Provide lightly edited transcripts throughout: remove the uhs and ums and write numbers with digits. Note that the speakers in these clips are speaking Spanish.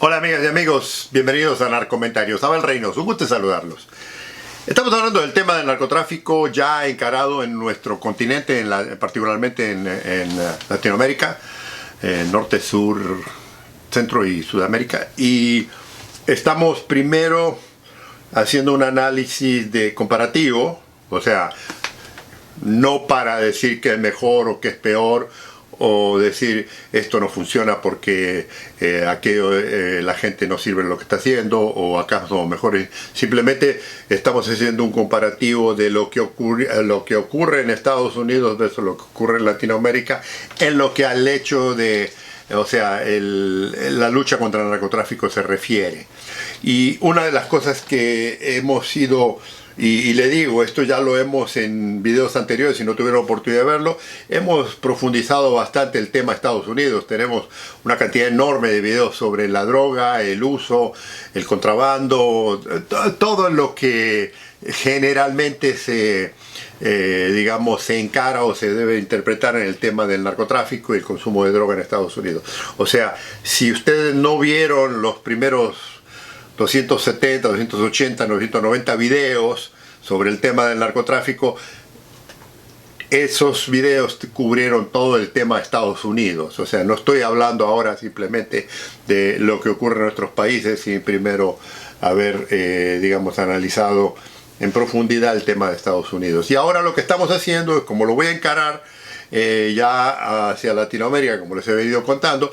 Hola amigas y amigos, bienvenidos a Narcomentarios. Abel Reynos, un gusto saludarlos. Estamos hablando del tema del narcotráfico ya encarado en nuestro continente, particularmente en Latinoamérica, norte, sur, centro y Sudamérica. Y estamos primero haciendo un análisis de comparativo, o sea, no para decir que es mejor o que es peor, o decir esto no funciona porque aquello la gente no sirve en lo que está haciendo, o acá somos mejores. Simplemente estamos haciendo un comparativo de lo que ocurre en Estados Unidos versus lo que ocurre en Latinoamérica en lo que al hecho de, o sea, la lucha contra el narcotráfico se refiere. Y una de las cosas que hemos ido... Y le digo, esto ya lo hemos en videos anteriores, si no tuvieron oportunidad de verlo, hemos profundizado bastante el tema de Estados Unidos. Tenemos una cantidad enorme de videos sobre la droga, el uso, el contrabando, todo lo que generalmente se encara o se debe interpretar en el tema del narcotráfico y el consumo de droga en Estados Unidos. O sea, si ustedes no vieron los primeros 270, 280, 990 videos sobre el tema del narcotráfico, esos videos cubrieron todo el tema de Estados Unidos. O sea, no estoy hablando ahora simplemente de lo que ocurre en nuestros países, sin primero haber, analizado en profundidad el tema de Estados Unidos. Y ahora lo que estamos haciendo es, como lo voy a encarar ya hacia Latinoamérica, como les he venido contando,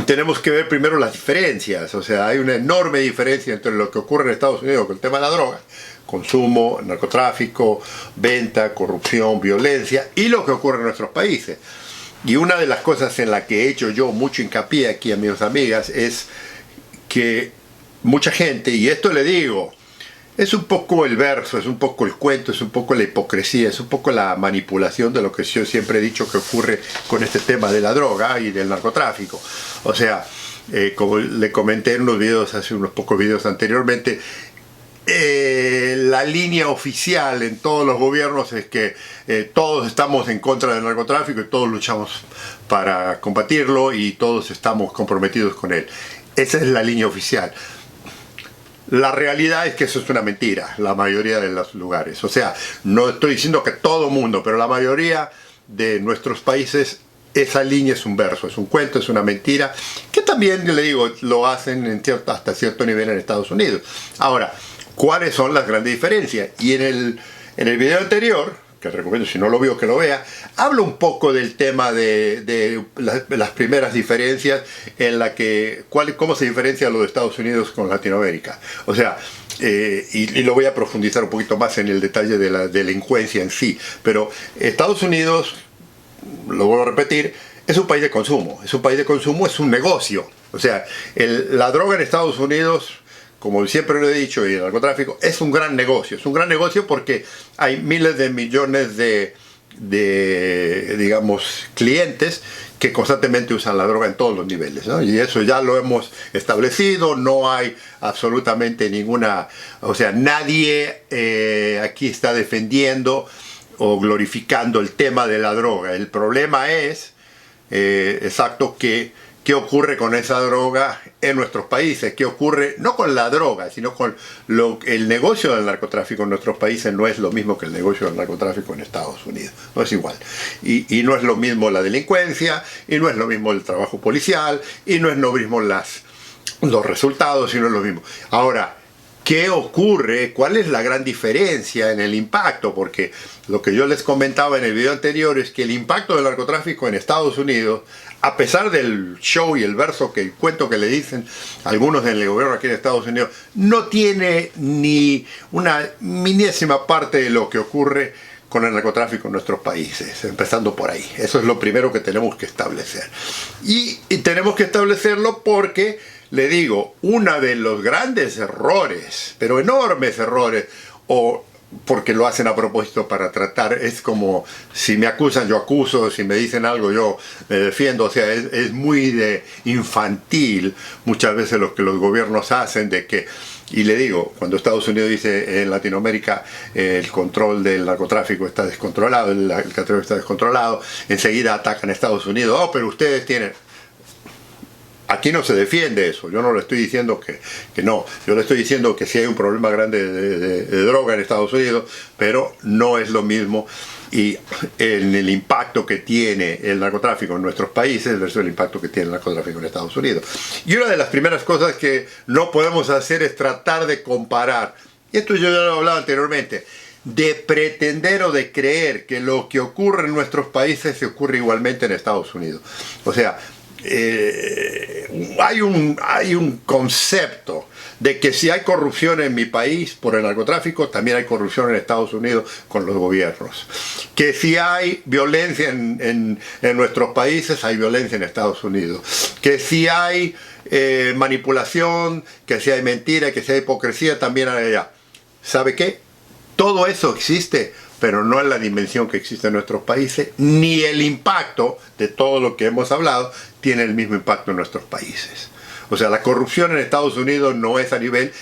tenemos que ver primero las diferencias. O sea, hay una enorme diferencia entre lo que ocurre en Estados Unidos con el tema de la droga, consumo, narcotráfico, venta, corrupción, violencia, y lo que ocurre en nuestros países. Y una de las cosas en la que he hecho yo mucho hincapié aquí a mis amigas es que mucha gente, y esto le digo, es un poco el verso, es un poco el cuento, es un poco la hipocresía, es un poco la manipulación de lo que yo siempre he dicho que ocurre con este tema de la droga y del narcotráfico. O sea, como le comenté en unos videos, hace unos pocos videos anteriormente, la línea oficial en todos los gobiernos es que todos estamos en contra del narcotráfico y todos luchamos para combatirlo y todos estamos comprometidos con él. Esa es la línea oficial. La realidad es que eso es una mentira, la mayoría de los lugares. O sea, no estoy diciendo que todo el mundo, pero la mayoría de nuestros países, esa línea es un verso, es un cuento, es una mentira, que también, le digo, lo hacen hasta cierto nivel en Estados Unidos. Ahora, ¿cuáles son las grandes diferencias? Y en el video anterior, que recomiendo si no lo vio que lo vea, hablo un poco del tema de las primeras diferencias en la que, cómo se diferencia lo de Estados Unidos con Latinoamérica. O sea, y lo voy a profundizar un poquito más en el detalle de la delincuencia en sí. Pero Estados Unidos, lo vuelvo a repetir, es un país de consumo. Es un país de consumo, es un negocio. O sea, la droga en Estados Unidos, como siempre lo he dicho, y el narcotráfico, es un gran negocio. Es un gran negocio porque hay miles de millones de clientes que constantemente usan la droga en todos los niveles, ¿no? Y eso ya lo hemos establecido, no hay absolutamente ninguna... O sea, nadie aquí está defendiendo o glorificando el tema de la droga. El problema es, exacto, ¿qué ocurre con esa droga en nuestros países? ¿Qué ocurre no con la droga, sino con el negocio del narcotráfico en nuestros países? No es lo mismo que el negocio del narcotráfico en Estados Unidos, no es igual. Y no es lo mismo la delincuencia, y no es lo mismo el trabajo policial, y no es lo mismo los resultados, y no es lo mismo. Ahora, ¿qué ocurre? ¿Cuál es la gran diferencia en el impacto? Porque lo que yo les comentaba en el video anterior es que el impacto del narcotráfico en Estados Unidos, a pesar del show y el verso, el cuento que le dicen algunos en el gobierno aquí en Estados Unidos, no tiene ni una minúscima parte de lo que ocurre con el narcotráfico en nuestros países, empezando por ahí. Eso es lo primero que tenemos que establecer. Y tenemos que establecerlo porque, le digo, uno de los grandes errores, pero enormes errores, o porque lo hacen a propósito para tratar, es como si me acusan yo acuso, si me dicen algo yo me defiendo. O sea, es muy infantil muchas veces lo que los gobiernos hacen, de que, y le digo, cuando Estados Unidos dice en Latinoamérica el control del narcotráfico está descontrolado, el narcotráfico está descontrolado, enseguida atacan a Estados Unidos. Oh, pero ustedes tienen... aquí no se defiende eso. Yo no le estoy diciendo que no. Yo le estoy diciendo que sí hay un problema grande de droga en Estados Unidos, pero no es lo mismo. Y en el impacto que tiene el narcotráfico en nuestros países versus el impacto que tiene el narcotráfico en Estados Unidos. Y una de las primeras cosas que no podemos hacer es tratar de comparar, y esto yo ya lo he hablado anteriormente, de pretender o de creer que lo que ocurre en nuestros países se ocurre igualmente en Estados Unidos. O sea, hay un concepto de que si hay corrupción en mi país por el narcotráfico, también hay corrupción en Estados Unidos con los gobiernos. Que si hay violencia en nuestros países, hay violencia en Estados Unidos. Que si hay manipulación, que si hay mentira, que si hay hipocresía, también hay allá. ¿Sabe qué? Todo eso existe, pero no en la dimensión que existe en nuestros países, ni el impacto de todo lo que hemos hablado tiene el mismo impacto en nuestros países. O sea, la corrupción en Estados Unidos no es a nivel,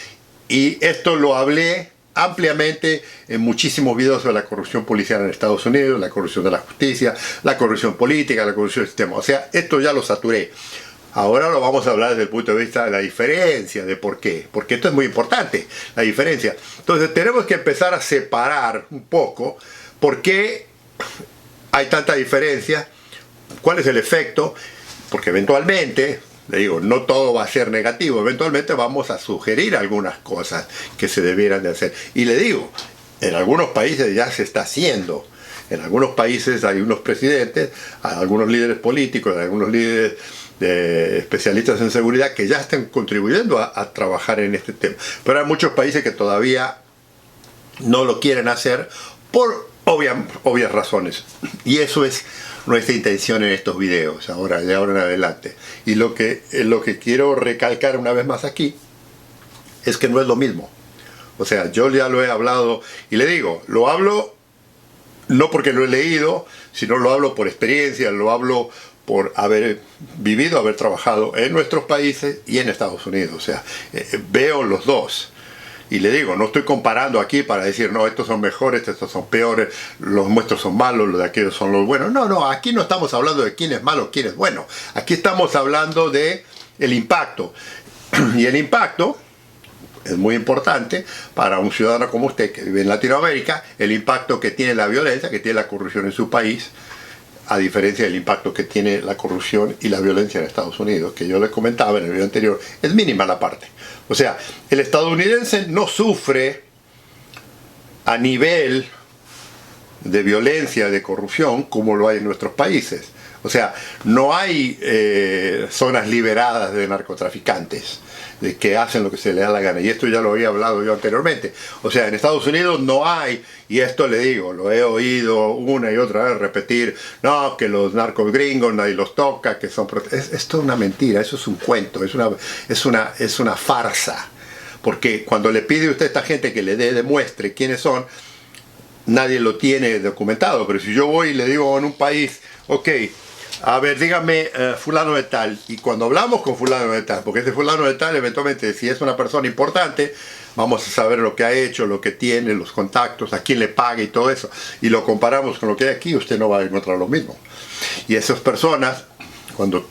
y esto lo hablé ampliamente en muchísimos videos sobre la corrupción policial en Estados Unidos, la corrupción de la justicia, la corrupción política, la corrupción del sistema. O sea, esto ya lo saturé. Ahora lo vamos a hablar desde el punto de vista de la diferencia, de por qué. Porque esto es muy importante, la diferencia. Entonces tenemos que empezar a separar un poco por qué hay tanta diferencia, cuál es el efecto, porque eventualmente, le digo, no todo va a ser negativo, eventualmente vamos a sugerir algunas cosas que se debieran de hacer. Y le digo, en algunos países ya se está haciendo. En algunos países hay unos presidentes, hay algunos líderes políticos, hay algunos líderes de especialistas en seguridad que ya están contribuyendo a trabajar en este tema. Pero hay muchos países que todavía no lo quieren hacer por obvias razones. Y eso es nuestra intención en estos videos, de ahora en adelante. Y lo que quiero recalcar una vez más aquí es que no es lo mismo. O sea, yo ya lo he hablado y le digo, lo hablo no porque lo he leído, sino lo hablo por experiencia, lo hablo por haber vivido, haber trabajado en nuestros países y en Estados Unidos. O sea, veo los dos. Y le digo, no estoy comparando aquí para decir, no, estos son mejores, estos son peores, los nuestros son malos, los de aquellos son los buenos. No, aquí no estamos hablando de quién es malo, quién es bueno. Aquí estamos hablando de el impacto. Y el impacto es muy importante para un ciudadano como usted que vive en Latinoamérica, el impacto que tiene la violencia, que tiene la corrupción en su país, a diferencia del impacto que tiene la corrupción y la violencia en Estados Unidos, que yo les comentaba en el video anterior, es mínima la parte. O sea, el estadounidense no sufre a nivel de violencia, de corrupción, como lo hay en nuestros países. O sea, no hay zonas liberadas de narcotraficantes, de que hacen lo que se les da la gana. Y esto ya lo había hablado yo anteriormente. O sea, en Estados Unidos no hay, y esto le digo, lo he oído una y otra vez repetir, no, que los narcos gringos nadie los toca, que son... Esto es una mentira, eso es un cuento, es una farsa. Porque cuando le pide usted a esta gente que le demuestre quiénes son, nadie lo tiene documentado. Pero si yo voy y le digo en un país, ok, a ver, dígame fulano de tal, y cuando hablamos con fulano de tal, porque ese fulano de tal eventualmente, si es una persona importante, vamos a saber lo que ha hecho, lo que tiene, los contactos, a quién le paga y todo eso, y lo comparamos con lo que hay aquí, usted no va a encontrar lo mismo. Y esas personas, cuando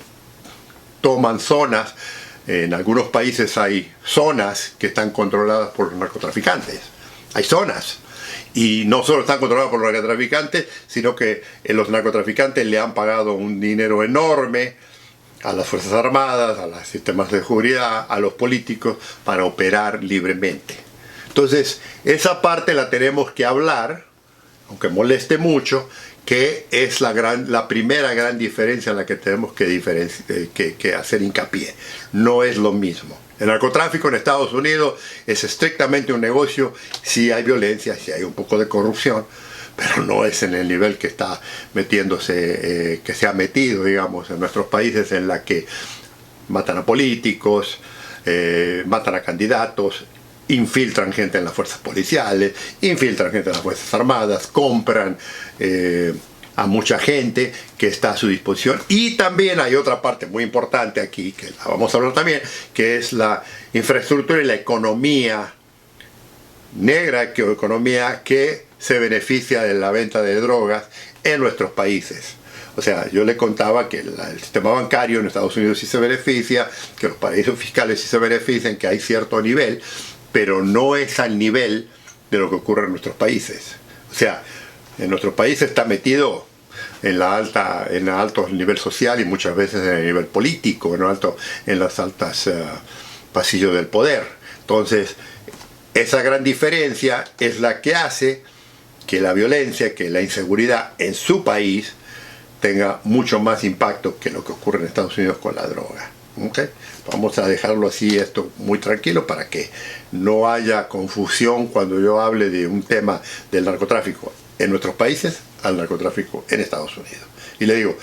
toman zonas, en algunos países hay zonas que están controladas por los narcotraficantes, hay zonas. Y no solo están controlados por los narcotraficantes, sino que los narcotraficantes le han pagado un dinero enorme a las Fuerzas Armadas, a los sistemas de seguridad, a los políticos, para operar libremente. Entonces, esa parte la tenemos que hablar, aunque moleste mucho, que es la primera gran diferencia en la que tenemos que hacer hincapié. No es lo mismo. El narcotráfico en Estados Unidos es estrictamente un negocio, sí hay violencia, sí hay un poco de corrupción, pero no es en el nivel que está metiéndose, que se ha metido, digamos, en nuestros países, en la que matan a políticos, matan a candidatos, infiltran gente en las fuerzas policiales, infiltran gente en las fuerzas armadas, compran a mucha gente que está a su disposición. Y también hay otra parte muy importante aquí, que la vamos a hablar también, que es la infraestructura y la economía negra, que economía que se beneficia de la venta de drogas en nuestros países. O sea, yo le contaba que el sistema bancario en Estados Unidos sí se beneficia, que los paraísos fiscales sí se benefician, que hay cierto nivel, pero no es al nivel de lo que ocurre en nuestros países. O sea, en nuestros países está metido en el alto nivel social y muchas veces en el nivel político, en las altas pasillos del poder. Entonces, esa gran diferencia es la que hace que la violencia, que la inseguridad en su país tenga mucho más impacto que lo que ocurre en Estados Unidos con la droga. ¿Okay? Vamos a dejarlo así, esto muy tranquilo, para que no haya confusión cuando yo hable de un tema del narcotráfico en nuestros países al narcotráfico en Estados Unidos. Y le digo,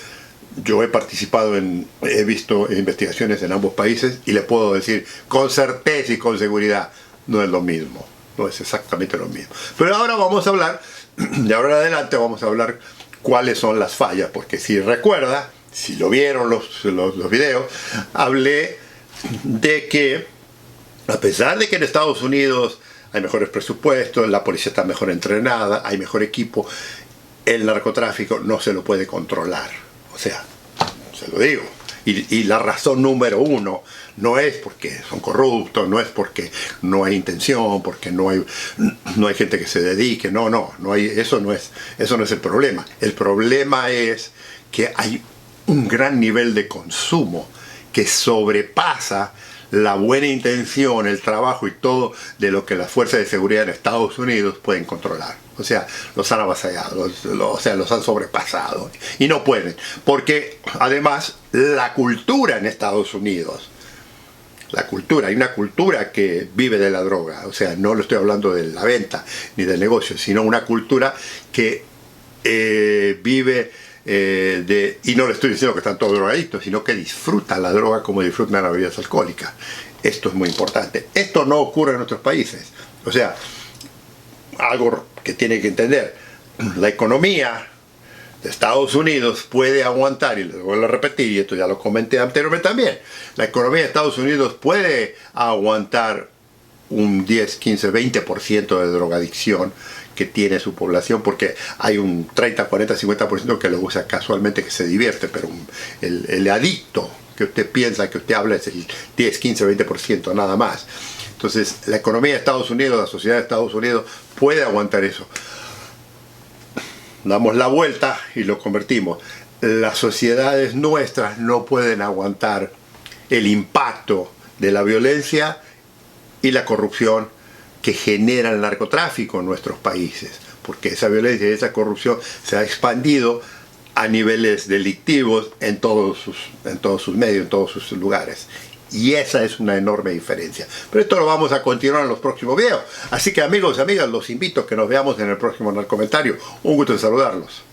yo he visto investigaciones en ambos países y le puedo decir con certeza y con seguridad, no es lo mismo, no es exactamente lo mismo. Pero ahora vamos a hablar, de ahora en adelante vamos a hablar cuáles son las fallas, porque si recuerda, si lo vieron los videos, hablé de que a pesar de que en Estados Unidos hay mejores presupuestos, la policía está mejor entrenada, hay mejor equipo, el narcotráfico no se lo puede controlar. O sea, se lo digo. Y la razón número uno no es porque son corruptos, no es porque no hay intención, porque no hay gente que se dedique, eso no es el problema. El problema es que hay un gran nivel de consumo que sobrepasa la buena intención, el trabajo y todo de lo que las fuerzas de seguridad en Estados Unidos pueden controlar. O sea, los han avasallado, los han sobrepasado. Y no pueden, porque además la cultura en Estados Unidos, hay una cultura que vive de la droga. O sea, no lo estoy hablando de la venta ni del negocio, sino una cultura que vive y no le estoy diciendo que están todos drogadictos, sino que disfrutan la droga como disfrutan las bebidas alcohólicas. Esto es muy importante. Esto no ocurre en otros países. O sea, algo que tiene que entender, la economía de Estados Unidos puede aguantar, y les vuelvo a repetir, y esto ya lo comenté anteriormente también, la economía de Estados Unidos puede aguantar un 10, 15, 20% de drogadicción que tiene su población, porque hay un 30, 40, 50% que lo usa casualmente, que se divierte, pero el adicto que usted piensa, que usted habla, es el 10, 15, 20%, nada más. Entonces, la economía de Estados Unidos, la sociedad de Estados Unidos puede aguantar eso. Damos la vuelta y lo convertimos. Las sociedades nuestras no pueden aguantar el impacto de la violencia y la corrupción que genera el narcotráfico en nuestros países, porque esa violencia y esa corrupción se ha expandido a niveles delictivos en todos sus medios, en todos sus lugares. Y esa es una enorme diferencia. Pero esto lo vamos a continuar en los próximos videos. Así que amigos y amigas, los invito a que nos veamos en el próximo Narcomentario. Un gusto en saludarlos.